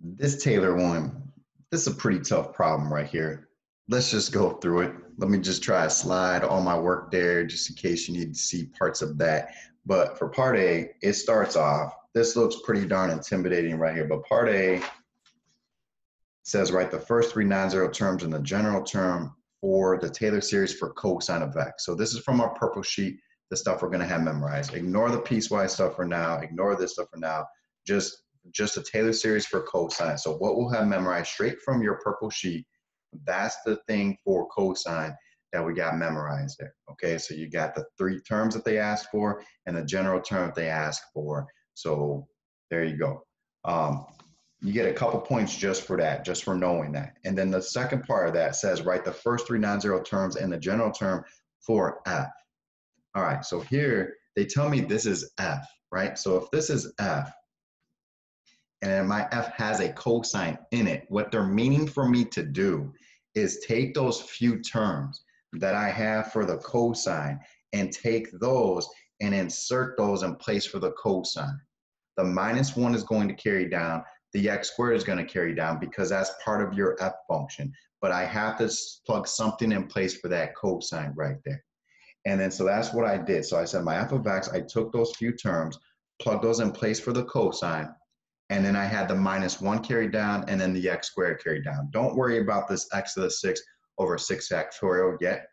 This Taylor one, this is a pretty tough problem right here. Let's just go through it. Let me just try to slide all my work there just in case you need to see parts of that. But for part A, it starts off, this looks pretty darn intimidating right here, but part A says write the first three non-zero terms in the general term for the Taylor series for cosine of x. So this is from our purple sheet, the stuff we're gonna have memorized. Ignore the piecewise stuff for now, ignore this stuff for now, just a Taylor series for cosine. So what we'll have memorized straight from your purple sheet, that's the thing for cosine that we got memorized there. Okay, so you got the three terms that they asked for and the general term that they asked for. So there you go. You get a couple points just for that, just for knowing that. And then the second part of that says write the first three non-zero terms and the general term for f. All right, so here they tell me this is f, right? So if this is f, and my f has a cosine in it, what they're meaning for me to do is take those few terms that I have for the cosine and take those and insert those in place for the cosine. The -1 is going to carry down, the x squared is going to carry down because that's part of your f function, but I have to plug something in place for that cosine right there. And then so that's what I did. So I said my f of x, I took those few terms, plugged those in place for the cosine, and then I had the -1 carried down and then the x squared carried down. Don't worry about this x to the 6 over 6 factorial yet.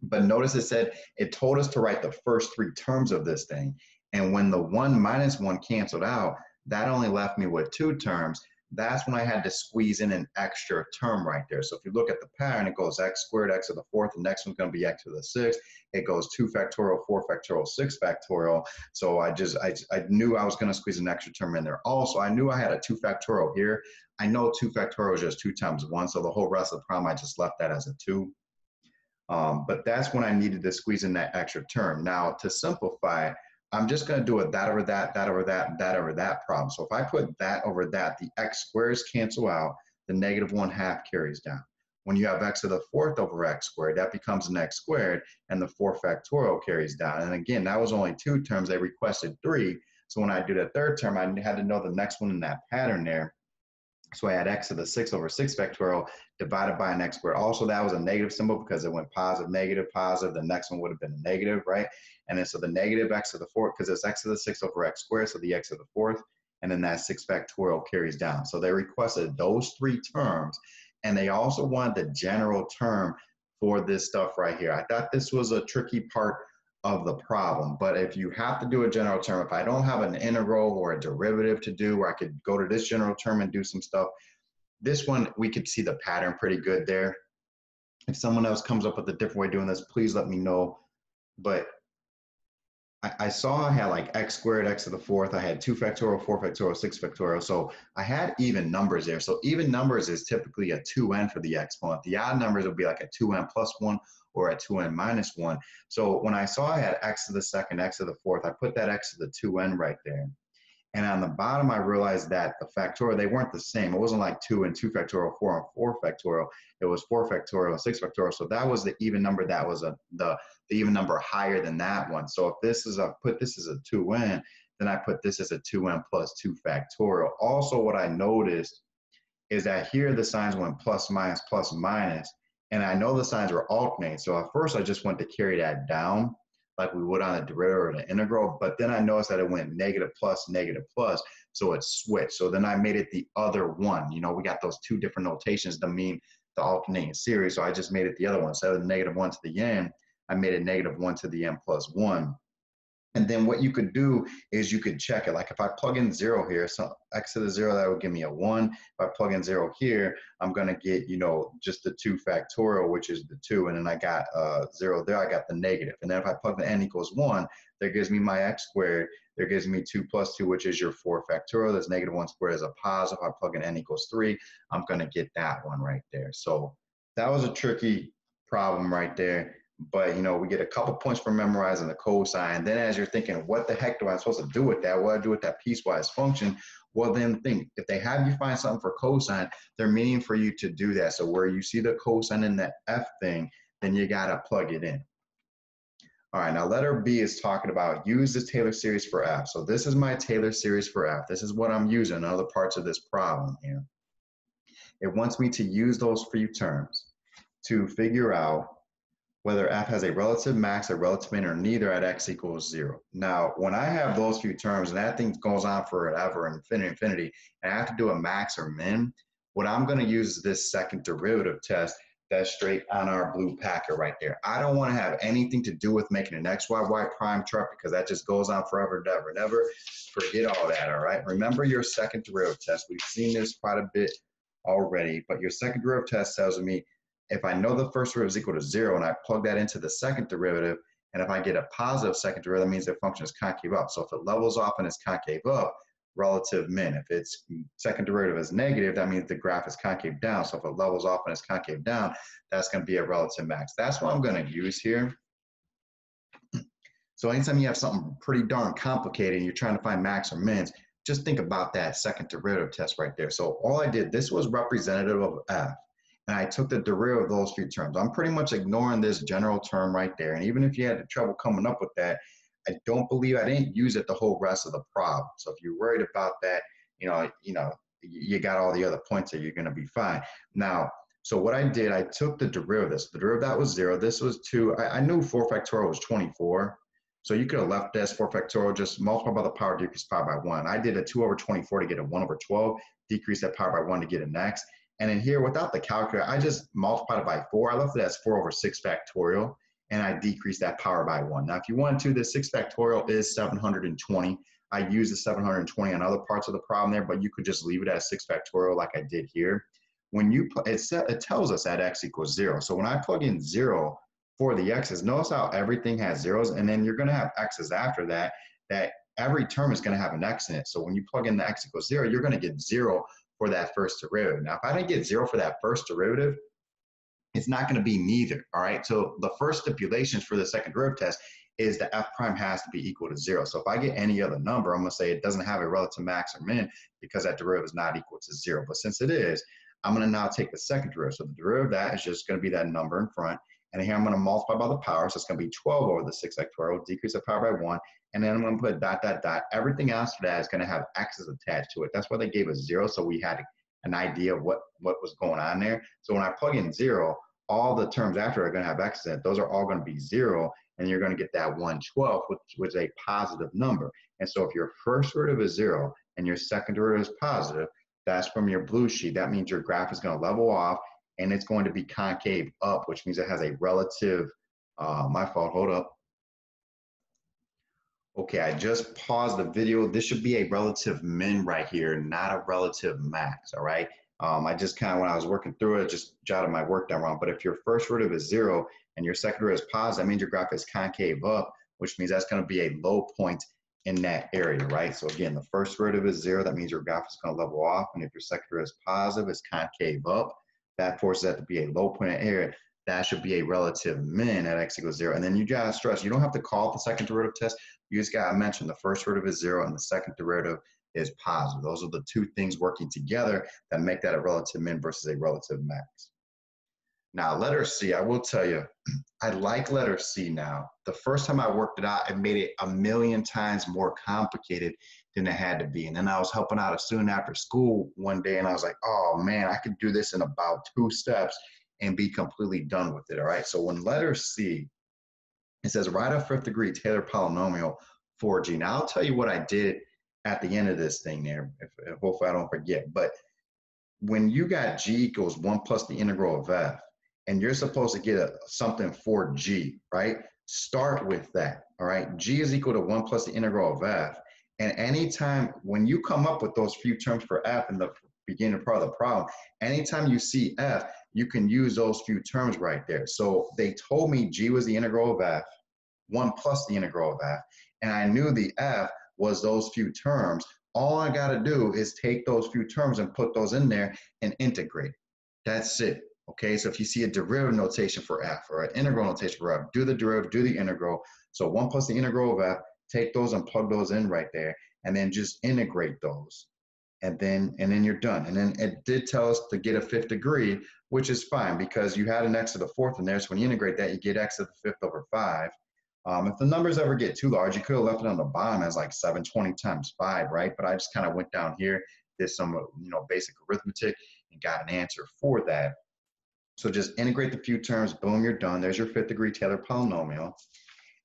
But notice it said, it told us to write the first three terms of this thing. And when the 1 minus 1 canceled out, that only left me with two terms. That's when I had to squeeze in an extra term right there. So if you look at the pattern, it goes x squared, x to the 4th, the next one's going to be x to the 6th. It goes 2 factorial, 4 factorial, 6 factorial. So I knew I was going to squeeze an extra term in there. Also, I knew I had a 2 factorial here. I know 2 factorial is just 2 times 1, so the whole rest of the problem, I just left that as a 2. But that's when I needed to squeeze in that extra term. Now, to simplify, I'm just going to do a that over that, that over that, that over that problem. So if I put that over that, the x squares cancel out, the -1/2 carries down. When you have x to the 4th over x squared, that becomes an x squared, and the 4 factorial carries down. And again, that was only two terms. They requested 3. So when I do the third term, I had to know the next one in that pattern there. So I had x to the 6 over 6 factorial divided by an x squared. Also, that was a negative symbol because it went positive, negative, positive. The next one would have been a negative, right? And then so the negative x to the 4th, because it's x to the 6 over x squared, so the x to the 4th, and then that 6 factorial carries down. So they requested those three terms, and they also wanted the general term for this stuff right here. I thought this was a tricky part of the problem, but if you have to do a general term, if I don't have an integral or a derivative to do where I could go to this general term and do some stuff, this one we could see the pattern pretty good there. If someone else comes up with a different way of doing this, please let me know. But I saw I had like x squared, x to the 4th, I had 2 factorial, 4 factorial, 6 factorial, so I had even numbers there. So even numbers is typically a 2n for the exponent. The odd numbers would be like a 2n plus 1 or a 2n minus 1. So when I saw I had x to the 2nd, x to the 4th, I put that x to the 2n right there. And on the bottom, I realized that the factorial, they weren't the same. It wasn't like 2 and 2 factorial, 4 and 4 factorial. It was 4 factorial and 6 factorial. So that was the even number that was the even number higher than that one. So if this is put this as a 2n, then I put this as a 2n plus 2 factorial. Also, what I noticed is that here the signs went plus, minus, and I know the signs were alternating. So at first, I just went to carry that down like we would on a derivative or an integral, but then I noticed that it went negative plus, so it switched. So then I made it the other one. You know, we got those two different notations to mean the alternating series, so I just made it the other one. Instead of -1 to the n, I made it -1 to the n plus 1. And then what you could do is you could check it. Like if I plug in 0 here, so x to the 0, that would give me a 1. If I plug in 0 here, I'm going to get, you know, just the 2 factorial, which is the 2. And then I got 0 there, I got the negative. And then if I plug the n equals 1, that gives me my x squared. There gives me 2 plus 2, which is your 4 factorial. That's -1 squared is a positive. If I plug in n equals 3, I'm going to get that one right there. So that was a tricky problem right there. But, you know, we get a couple points for memorizing the cosine. Then as you're thinking, what the heck do I supposed to do with that? What do I do with that piecewise function? Well, then think, if they have you find something for cosine, they're meaning for you to do that. So where you see the cosine in that f thing, then you got to plug it in. All right, now letter B is talking about use the Taylor series for f. So this is my Taylor series for f. This is what I'm using in other parts of this problem here. It wants me to use those few terms to figure out whether f has a relative max, a relative min, or neither at x equals 0. Now, when I have those few terms, and that thing goes on forever, infinity, and I have to do a max or min, what I'm going to use is this second derivative test that's straight on our blue packet right there. I don't want to have anything to do with making an XYY prime chart because that just goes on forever, never, never. Forget all that, all right? Remember your second derivative test. We've seen this quite a bit already, but your second derivative test tells me if I know the first derivative is equal to 0 and I plug that into the second derivative, and if I get a positive second derivative, that means the function is concave up. So if it levels off and it's concave up, relative min. If its second derivative is negative, that means the graph is concave down. So if it levels off and it's concave down, that's going to be a relative max. That's what I'm going to use here. So anytime you have something pretty darn complicated and you're trying to find max or mins, just think about that second derivative test right there. So all I did, this was representative of f, and I took the derivative of those few terms. I'm pretty much ignoring this general term right there. And even if you had trouble coming up with that, I didn't use it the whole rest of the problem. So if you're worried about that, you got all the other points that you're going to be fine. Now, so what I did, I took the derivative. The derivative that was 0. This was 2. I knew 4 factorial was 24. So you could have left this 4 factorial, just multiply by the power, decrease power by 1. I did a 2 over 24 to get a 1 over 12, decrease that power by 1 to get an x. And in here, without the calculator, I just multiplied it by 4. I left it as 4 over 6 factorial. And I decrease that power by 1. Now, if you want to, the 6 factorial is 720. I use the 720 on other parts of the problem there, but you could just leave it as 6 factorial like I did here. When you it tells us that x equals 0. So when I plug in 0 for the x's, notice how everything has zeros, and then you're going to have x's after that, that every term is going to have an x in it. So when you plug in the x equals 0, you're going to get 0 for that first derivative. Now, if I didn't get 0 for that first derivative, it's not going to be neither, all right? So the first stipulations for the second derivative test is the f prime has to be equal to 0. So if I get any other number, I'm going to say it doesn't have a relative max or min because that derivative is not equal to 0. But since it is, I'm going to now take the second derivative. So the derivative of that is just going to be that number in front. And here I'm going to multiply by the power. So it's going to be 12 over the 6 factorial, decrease the power by 1. And then I'm going to put dot, dot, dot. Everything after that is going to have x's attached to it. That's why they gave us 0. So we had an idea of what was going on there. So when I plug in 0, all the terms after are going to have x's in it. Those are all going to be 0, and you're going to get that 1/12, which is a positive number. And so if your first derivative is 0 and your second derivative is positive, that's from your blue sheet. That means your graph is going to level off, and it's going to be concave up, which means it has a relative, my fault, hold up. Okay, I just paused the video. This should be a relative min right here, not a relative max, all right? I just kind of, when I was working through it, just jotted my work down wrong. But if your first derivative is 0 and your second derivative is positive, that means your graph is concave up, which means that's going to be a low point in that area, right? So again, the first derivative is 0. That means your graph is going to level off. And if your second derivative is positive, it's concave up. That forces that to be a low point in that area. That should be a relative min at x equals 0. And then you got to stress, you don't have to call it the second derivative test. You just got to mention the first derivative is 0 and the second derivative is positive. Those are the two things working together that make that a relative min versus a relative max. Now, letter C, I will tell you, I like letter C now. The first time I worked it out, it made it a million times more complicated than it had to be. And then I was helping out a student after school one day, and I was like, oh man, I could do this in about 2 steps and be completely done with it, all right? So when letter C, it says write a 5th degree Taylor polynomial for G. Now, I'll tell you what I did at the end of this thing there, if hopefully I don't forget. But when you got G equals 1 plus the integral of f, and you're supposed to get something for G, right? Start with that, all right? G is equal to 1 plus the integral of f. And anytime, when you come up with those few terms for f in the beginning part of the problem, anytime you see f, you can use those few terms right there. So they told me G was the integral of f, 1 plus the integral of f, and I knew the f was those few terms. All I got to do is take those few terms and put those in there and integrate. That's it. Okay, so if you see a derivative notation for f or an integral notation for f, do the derivative, do the integral. So 1 plus the integral of f, take those and plug those in right there, and then just integrate those. And then you're done. And then it did tell us to get a 5th degree, which is fine because you had an x to the 4th in there. So when you integrate that, you get x to the 5th over 5. If the numbers ever get too large, you could have left it on the bottom as like 720 times 5, right? But I just kind of went down here, did some, basic arithmetic and got an answer for that. So just integrate the few terms, boom, you're done. There's your fifth degree Taylor polynomial.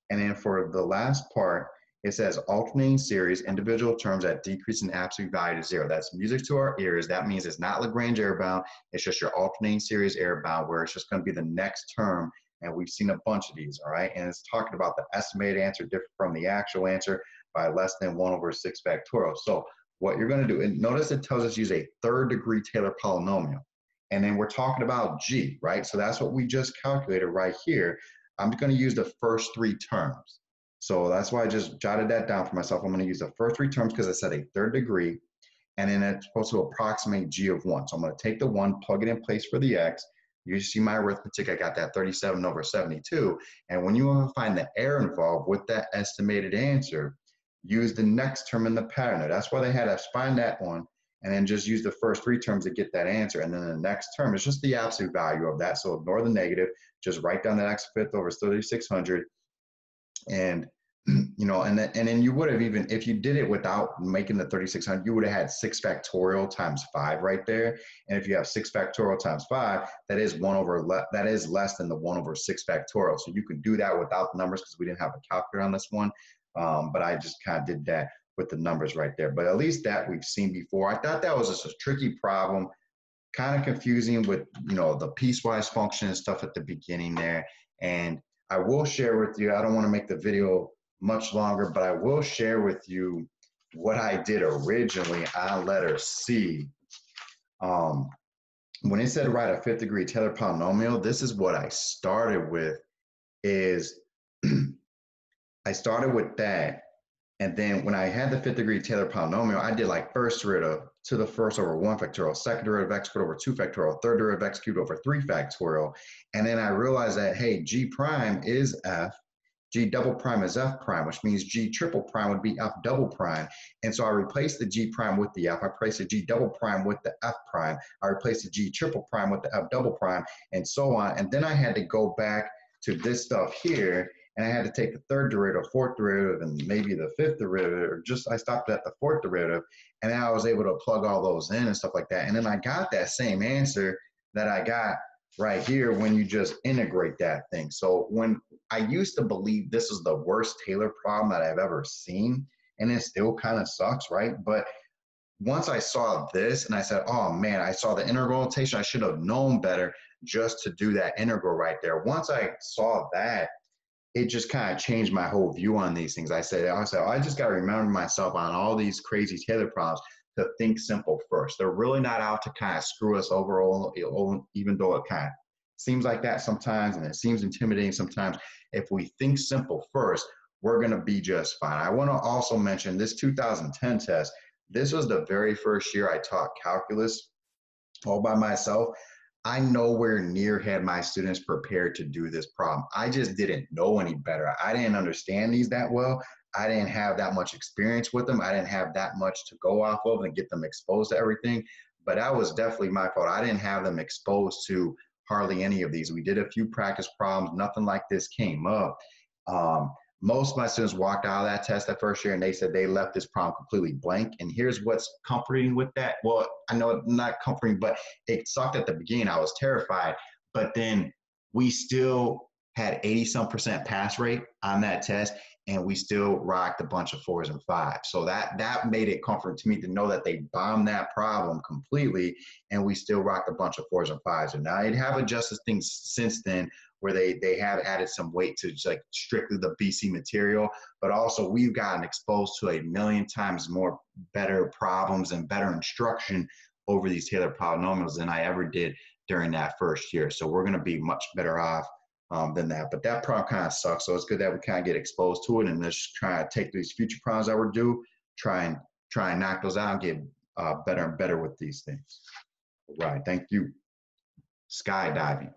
And then for the last part, it says alternating series, individual terms that decrease in absolute value to 0. That's music to our ears. That means it's not Lagrange error bound. It's just your alternating series error bound, where it's just going to be the next term. And we've seen a bunch of these, all right? And it's talking about the estimated answer different from the actual answer by less than 1 over 6 factorial. So what you're going to do, and notice it tells us use a third degree Taylor polynomial. And then we're talking about G, right? So that's what we just calculated right here. I'm going to use the first 3 terms. So that's why I just jotted that down for myself. I'm going to use the first 3 terms because I said a third degree, and then it's supposed to approximate G of 1. So I'm going to take the 1, plug it in place for the X. You see my arithmetic, I got that 37 over 72. And when you want to find the error involved with that estimated answer, use the next term in the pattern. That's why they had us find that one, and then just use the first 3 terms to get that answer. And then the next term is just the absolute value of that. So ignore the negative, just write down that x fifth over 3600. And, and then you would have even, if you did it without making the 3600, you would have had 6 factorial times 5 right there. And if you have 6 factorial times 5, that is less than the 1 over 6 factorial. So you can do that without the numbers because we didn't have a calculator on this one. But I just kind of did that with the numbers right there. But at least that we've seen before. I thought that was just a tricky problem, kind of confusing with, the piecewise function and stuff at the beginning there. And I will share with you, I don't want to make the video much longer, but I will share with you what I did originally on letter C. When it said write a fifth degree Taylor polynomial, this is what I started with, is I started with that. And then when I had the fifth degree Taylor polynomial, I did like first derivative to the first over 1 factorial, second derivative x squared over 2 factorial, third derivative x cubed over 3 factorial. And then I realized that, hey, G prime is F, G double prime is F prime, which means G triple prime would be F double prime. And so I replaced the G prime with the F. I replaced the G double prime with the F prime. I replaced the G triple prime with the F double prime, and so on. And then I had to go back to this stuff here, and I had to take the third derivative, fourth derivative, and maybe the fifth derivative, or I stopped at the fourth derivative, and then I was able to plug all those in and stuff like that. And then I got that same answer that I got right here when you just integrate that thing. So when I used to believe this is the worst Taylor problem that I've ever seen, and it still kind of sucks, right? But once I saw this and I said, oh man, I saw the integral notation, I should have known better just to do that integral right there. Once I saw that, it just kind of changed my whole view on these things. I said, I just got to remember myself on all these crazy Taylor problems to think simple first. They're really not out to kind of screw us over, even though it kind of seems like that sometimes, and it seems intimidating sometimes. If we think simple first, we're going to be just fine. I want to also mention this 2010 test. This was the very first year I taught calculus all by myself. I nowhere near had my students prepared to do this problem. I just didn't know any better. I didn't understand these that well. I didn't have that much experience with them. I didn't have that much to go off of and get them exposed to everything. But that was definitely my fault. I didn't have them exposed to hardly any of these. We did a few practice problems. Nothing like this came up. Most of my students walked out of that test that first year and they said they left this problem completely blank. And here's what's comforting with that. Well, I know it's not comforting, but it sucked at the beginning. I was terrified, but then we still had 80-some% pass rate on that test, and we still rocked a bunch of 4s and 5s. So that made it comforting to me to know that they bombed that problem completely, and we still rocked a bunch of 4s and 5s. And now they have adjusted things since then, where they have added some weight to just like strictly the BC material, but also we've gotten exposed to a million times more better problems and better instruction over these Taylor polynomials than I ever did during that first year. So we're gonna be much better off than that. But that problem kind of sucks. So it's good that we kind of get exposed to it and just try to take these future problems that we're due, try and knock those out and get better and better with these things. All right, thank you. Skydiving.